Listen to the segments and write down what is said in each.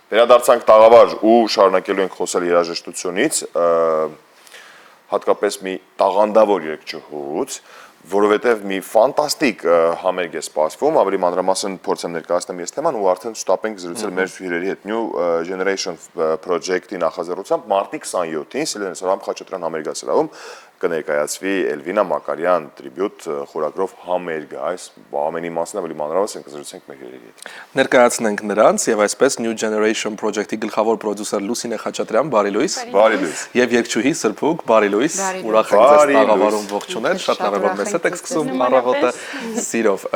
Վերադարձանք տաղավար ու շարունակելու ենք խոսել երաժշտությունից, հատկապես մի տաղանդավոր երգչուհուց, որովհետև մի ֆանտաստիկ համերգ է սպասվում, ավելի մանրամասն փորձեմ ներկայացնեմ ես թեման ու արդեն շտապենք զրուցել մեր հյուրերի հետ New Generation Project-ի նախաձեռնությամբ մարտի 27-ին Սիլվիա Սարհամ Խաչատրյան համերգասրահում կներկայացվի Էլվինա Մակարյան տրիբյուտ խորագրով համերգը, այս ամենի մասին ավելի մանրամասն կզրուցենք մեր հյուրերի հետ։ Ներկայացնենք նրանց եւ այսպես New Generation Project-ի գլխավոր պրոդյուսեր Լուսինե Խաչատրյան, բարի լույս։ Բարի լույս։ Եվ երգչուհի Սրփուկ, բարի լույս։ Ուրախ ենք ձեզ տաղավարում ողջունել, շատ լավ է որ մեզ հետ եք սկսում առավոտը սիրով։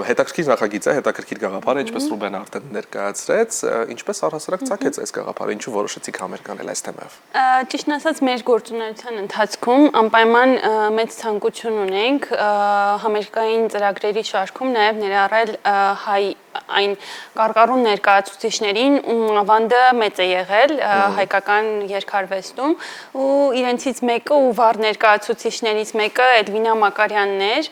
Հետաքրքիր նախագիծ է, հետաքրքիր գաղափար է, ինչպես Ռուբենը արդեն ներկայացրեց, ինչպես առհասարակ ցակեց այս գաղափարը, ինչու որոշեցիք համերգ անել այս թեմայով։ Ճիշտն ասած, մեր գործունեության ընթացքում անպայման մեծ ցանկություն ունենք համերգային ծրագրերի շարքում նաև ներառել այն կարկառուն ներկայացուցիչներին, ում ավանդը մեծ է եղել հայկական երգարվեստում ու իրենցից մեկը ու վառ ներկայացուցիչներից մեկը Էլվինա Մակարյանն էր,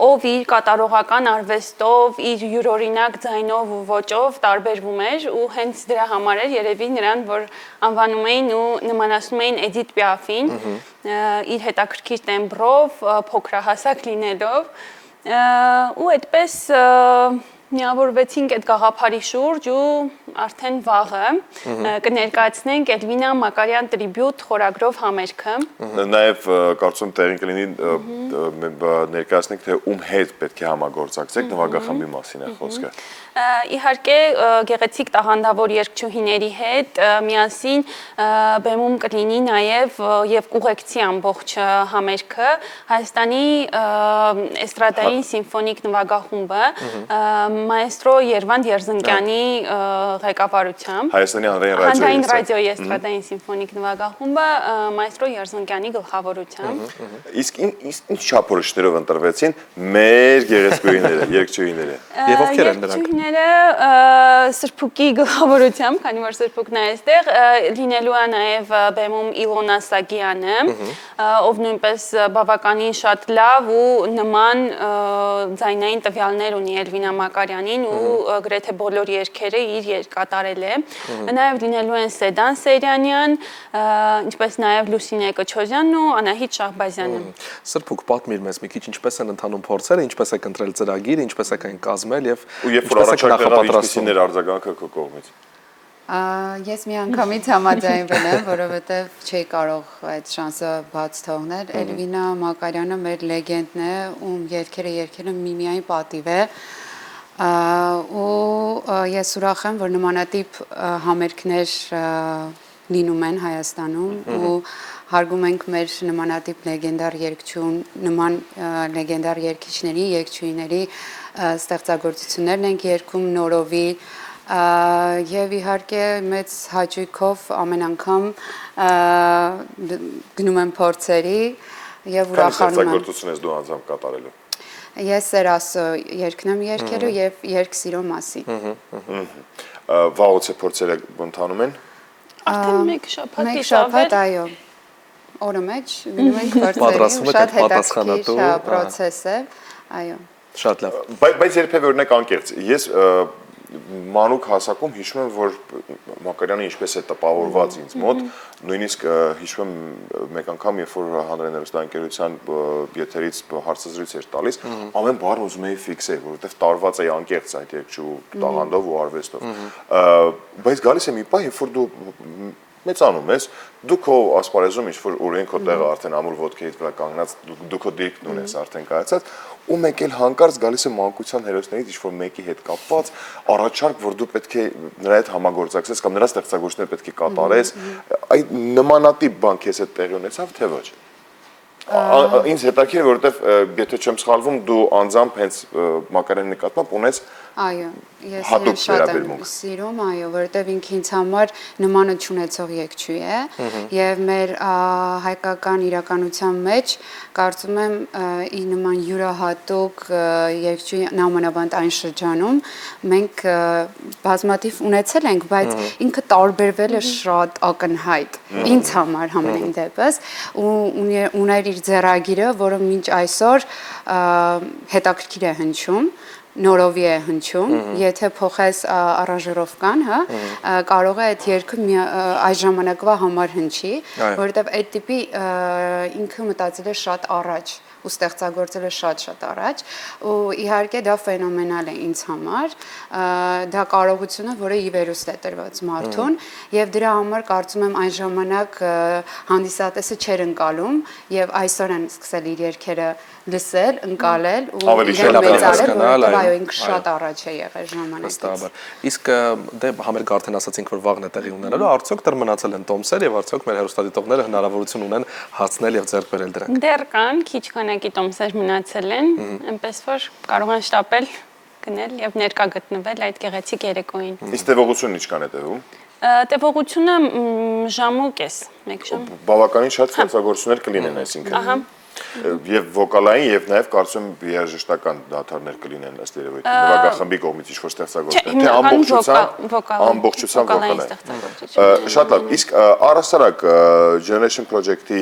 ով իր կատարողական արվեստով, իր յուրօրինակ ձայնով ու ոճով տարբերվում էր ու հենց դրա համար էր երևի նրան, որ անվանում էին ու նմանացնում էին Էդիթ Պիաֆին, իր հետաքրքիր տեմբրով, փոքրահասակ լինելով ու այդպես միավորվեցինք այդ գաղափարի շուրջ ու արդեն վաղը կներկայացնենք Էլվինա Մակարյան տրիբյուտ խորագրով համերգը։ Նաև կարծում տեղին կլինի ներկայացնենք, թե ում հետ պետք է համագործակցեք, նվագախմբի մասին է խոսքը։ Իհարկե գեղեցիկ տաղանդավոր երգչուհիների հետ միասին բեմում կլինի նաև եւ կուղեկցի ամբողջ համերգը Հայաստանի էստրադային սիմֆոնիկ նվագախումբը մայստրո Երվանդ Երզնկյանի ղեկավարությամբ Հայաստանի հանրային ռադիոյի էստրադային սիմֆոնիկ նվագախումբը մայստրո Երզնկյանի գլխավորությամբ։ Իսկ ինչ չափորոշներով ընտրվեցին մեր գեղեցկուհիները, երգչուհիները։ Եվ ովքեր են նրանք։ Սրփուկի գլխավորությամբ, քանի որ Սրփուկն է այստեղ, լինելու է նաև բեմում Իլոնա Սագյանը, ով նույնպես բավականին շատ լավ ու նման ձայնային տվյալներ ունի Էլվինա Մակարյանին ու գրեթե բոլոր երգերը իր կատարել է։ Նաև լինելու են Սեդան Սերյանյան, ինչպես նաև Լուսինե Կոչոզյանն ու Անահիտ Շահբազյանը։ Սրփուկ, պատմիր մեզ մի քիչ ինչպես են ընթանում փորձերը, ինչպես եք ընտրել ծրագիր, ինչպես եք այն կազմել եւ ինչպեսին էր արձագանքը քո կողմից։ Ես մի անգամից համաձայնվել եմ, որովհետև չի կարող այդ շանսը բաց թողնել։ Էլվինա Մակարյանը մեր լեգենդն է, ում երգերը երգելը միմիային պատիվ է։ Ու ես ուրախ եմ, որ նմանատիպ համերգներ լինում են Հայաստանում ու հարգում ենք մեր նմանատիպ լեգենդար երգչուն, նման լեգենդար երգիչների, երգչուհիների ստեղծագործություններն ենք երգում նորովի եւ իհարկե մեծ հաճույքով ամեն անգամ գնում եմ փորձերի եւ ուրախանում եմ։ Ստեղծագործություն ես դու անձամբ կատարելու։ Ես Սերասո երգն եմ երգելու եւ երգ սիրո մասին։ Վաղուց է փորձերը ընթանում են։ Արդեն մեկ շաբաթ, այո։ Օրը մեջ գնում ենք փորձերի, շատ հետաքրքիր process է, այո։ Շատ լավ։ Բայց երբևէ օրինակ անկեղծ, ես մանուկ հասակում հիշում եմ, որ Մակարյանը ինչպես է տպավորված ինձ մոտ, նույնիսկ հիշում եմ մեկ անգամ, երբ որ հանրային հեռուստաընկերության եթերից հարցազրույց էր տալիս, ամեն բառն ուզում էի ֆիքսել, որովհետև տարված էի անկեղծ այդ երգչու տաղանդով ու արվեստով։ Բայց գալիս է մի պահ, երբ որ դու մեծանում ես, դու քո ասպարեզում ինչ-որ ուրեն քո տեղը արդեն ամուր ոտքերից վրա կանգնած, դու քո դիրքն ունես արդեն կայացած, ու մեկ էլ հանկարծ գալիս է մանկության հերոսներից ինչ-որ մեկի հետ կապված առաջարկ, որ դու պետք է նրա հետ համագործակցես կամ նրա ստեղծագործությունները պետք է կատարես, այդ նմանատիպ բան քեզ հետ տեղի ունեցավ, թե ոչ։ Ինձ հետաքրքիր է, որովհետև եթե չեմ սխալվում, դու անձամբ հենց Մակարյանի նկատմամբ ունես Այո, ես իրեն շատ եմ սիրում, այո, որովհետև ինքը ինձ համար նմանը չունեցող երգչուհի է եւ մեր հայկական իրականության մեջ կարծում եմ ի նման յուրահատուկ երգչուհի նամանավանդ այն շրջանում մենք բազմաթիվ ունեցել ենք, բայց ինքը տարբերվել է շատ ակնհայտ ինձ համար համենայն դեպս ու ուներ իր ձեռագիրը, որը մինչ այսօր հետաքրքիր է հնչում նորովի է հնչում, եթե փոխես առանժիրովկան, հա, կարող է այդ երգը այս ժամանակվա համար հնչի, որովհետև այդ տիպի ինքը մտածել է շատ առաջ ու ստեղծագործել է շատ առաջ ու իհարկե դա ֆենոմենալ է ինձ համար, դա կարողությունը, որը ի վերուստ է տրված մարդուն եւ դրա համար կարծում եմ այն ժամանակ հանդիսատեսը չէր ընկալում եւ այսօր են սկսել իր երգերը լսել, ընկալել ու իրեն մեծարել, որովհետեւ այո ինքը շատ առաջ է եղել ժամանակից։ Իսկ դե համերգ արդեն ասացինք, որ վաղն է տեղի ունենալու, արդյոք դեռ մնացել են տոմսեր եւ արդյոք մեր հեռուստադիտողները հնարավորություն ունեն հասնել եւ ձեռք բերել դրանք։ Դեռ կան, քիչ քանակի տոմսեր մնացել են, այնպես որ կարող են շտապել, գնել եւ ներկա գտնվել այդ գեղեցիկ երեկոյին։ Իսկ տևողությունն ինչքան է տևում։ Տևողությունը ժամ ու կես, 1 ժամ։ Բավականին շատ ստեղծագործություններ կլինեն, այսինքն։ Ահա։ Եվ վոկալային եւ նաեւ կարծում եմ երաժշտական դաթարներ կլինեն ըստ երևույթի նվագախմբի կողմից ինչ-որ ստեղծագործություն թե ամբողջությամբ վոկալային։ Շատ լավ, իսկ առհասարակ Generation Project-ի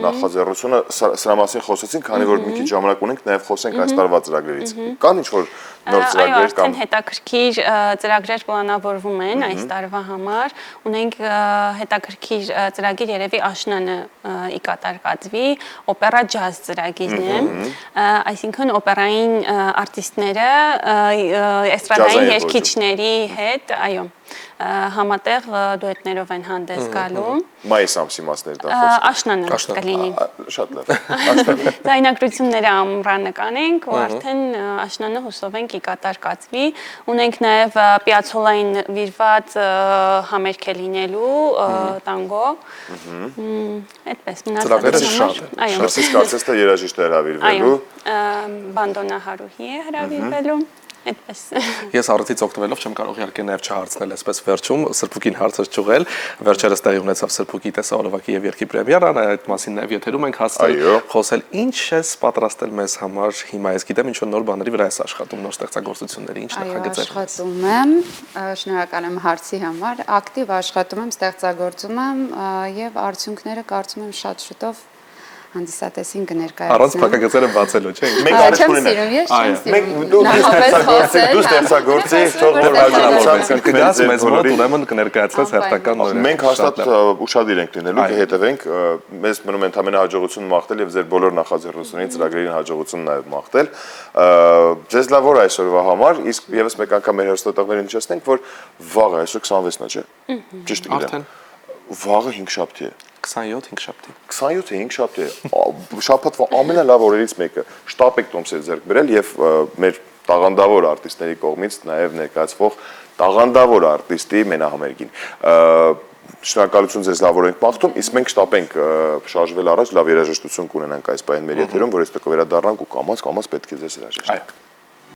նախաձեռնությունը սրա մասին խոսեցինք, քանի որ մի քիչ ժամանակ ունենք, նաեւ խոսենք այս տարվա ծրագրերից։ Կան ինչ-որ նոր ծրագրեր կամ այո, հետաքրքիր ծրագրեր պլանավորվում են այս տարվա համար։ Ունենք հետաքրքիր ծրագիր, երևի աշնանը ի կատար կացվի, օպերա ջազ ծրագիրն է, այսինքն օպերային արտիստները էստրադային երգիչների հետ, այո, համատեղ դուետներով են հանդես գալու։ Մայիս ամսի մասներ դա խոսքը։ Աշնանը կլինի։ Շատ լավ։ Ձայնագրությունները ամռանը կանենք ու արդեն աշնանը հուսով ենք ի կատար կացվի։ Ունենք նաև պիացոլային նվիրված համերգ է լինելու տանգո։ Այդպես մնացածը շատ է։ Այո։ Դրսից կարծես թե երաժիշտ է հրավիրվելու։ Բանդոնա Հարուհի է հրավիրվելու։ Այդպես։ Ես առիթից օգտվելով չեմ կարող իհարկե նաև չհարցնել այսպես վերջում Սրբուկին հարցը ճուղել, վերջերս տեղի ունեցավ Սրբուկի տեսահոլովակի եւ երգի պրեմիերան, այդ մասին նաև եթերում ենք հասցրել խոսել, ինչ ես պատրաստել մեզ համար հիմա, ես գիտեմ ինչ որ նոր բաների վրա ես աշխատում, նոր ստեղծագործությունների, ինչ նախագծեր։ Աշխատում եմ, շնորհակալ եմ հարցի համար, ակտիվ աշխատում եմ, ստեղծագործում եմ եւ արդյունքները կարծում եմ շատ շուտով հանդիսատեսին կներկայացնեմ։ Առանց փակագծերը բացելու, չէ՞։ Մենք արժեք ունենանք։ Դու ստեղծագործի, թող որ հաջողությամբ կգաս մեզ մոտ ուրեմն կներկայացնես հերթական նորերը։ Մենք հաստատ ուշադիր ենք լինելու, կհետևենք, մեզ մնում է ընդամենը հաջողություն մաղթել եւ ձեր բոլոր նախաձեռնություններին, ծրագրերին հաջողություն նաեւ մաղթել։ Ձեզ լավ օր այսօրվա համար, իսկ եւս մեկ անգամ մեր հերոստատողներին նշեցնենք, որ վաղը այսօր 26-ն է, չէ՞։ Ճիշտ գիտեմ։ Վաղը 5-շաբթի է։ 27 5-շաբթի։ 27-ը 5-շաբթի է։ Շաբաթվա ամենալավ օրերից մեկը։ Շտապ եք տոմսեր ձեռք բերել եւ մեր տաղանդավոր արտիստների կողմից նաեւ ներկայացվող տաղանդավոր արտիստի մենահամերգին։ Շնորհակալություն ձեզ լավ օր ենք մաղթում, իսկ մենք շտապենք շարժվել առաջ, լավ երաժշտություն կունենանք այս պահին մեր եթերում, որ այստեղ կվերադառնանք ու կամաց պետք է ձեզ հրաժեշտ։